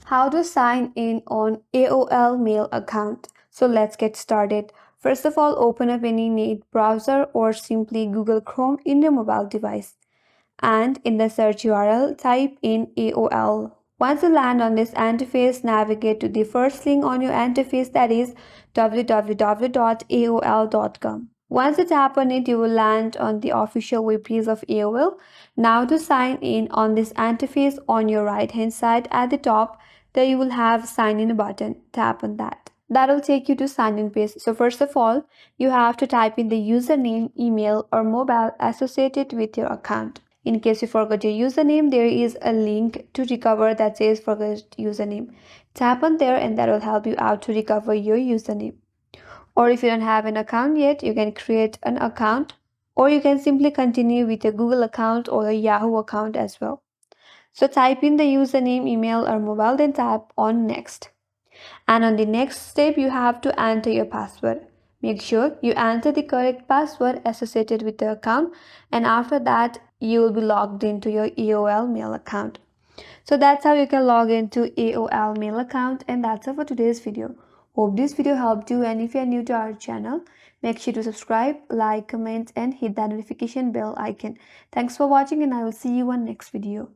How to sign in on AOL Mail account. So let's get started. First of all, open up any net browser or simply Google Chrome in your mobile device. And in the search URL, type in AOL. Once you land on this interface, navigate to the first link on your interface, that is www.aol.com. Once you tap on it, you will land on the official web page of AOL. Now to sign in on this interface, on your right hand side at the top, there you will have sign in button. Tap on that. That will take you to sign in page. So first of all, you have to type in the username, email or mobile associated with your account. In case you forgot your username, there is a link to recover that says forget username. Tap on there and that will help you out to recover your username. Or if you don't have an account yet, you can create an account, or you can simply continue with a Google account or a Yahoo account as well. So type in the username, email or mobile, then tap on next. And on the next step, you have to enter your password. Make sure you enter the correct password associated with the account, and after that you will be logged into your AOL Mail account. So that's how you can log into AOL Mail account, and that's all for today's video. Hope this video helped you, and if you are new to our channel, make sure to subscribe, like, comment and hit that notification bell icon. Thanks for watching and I will see you on next video.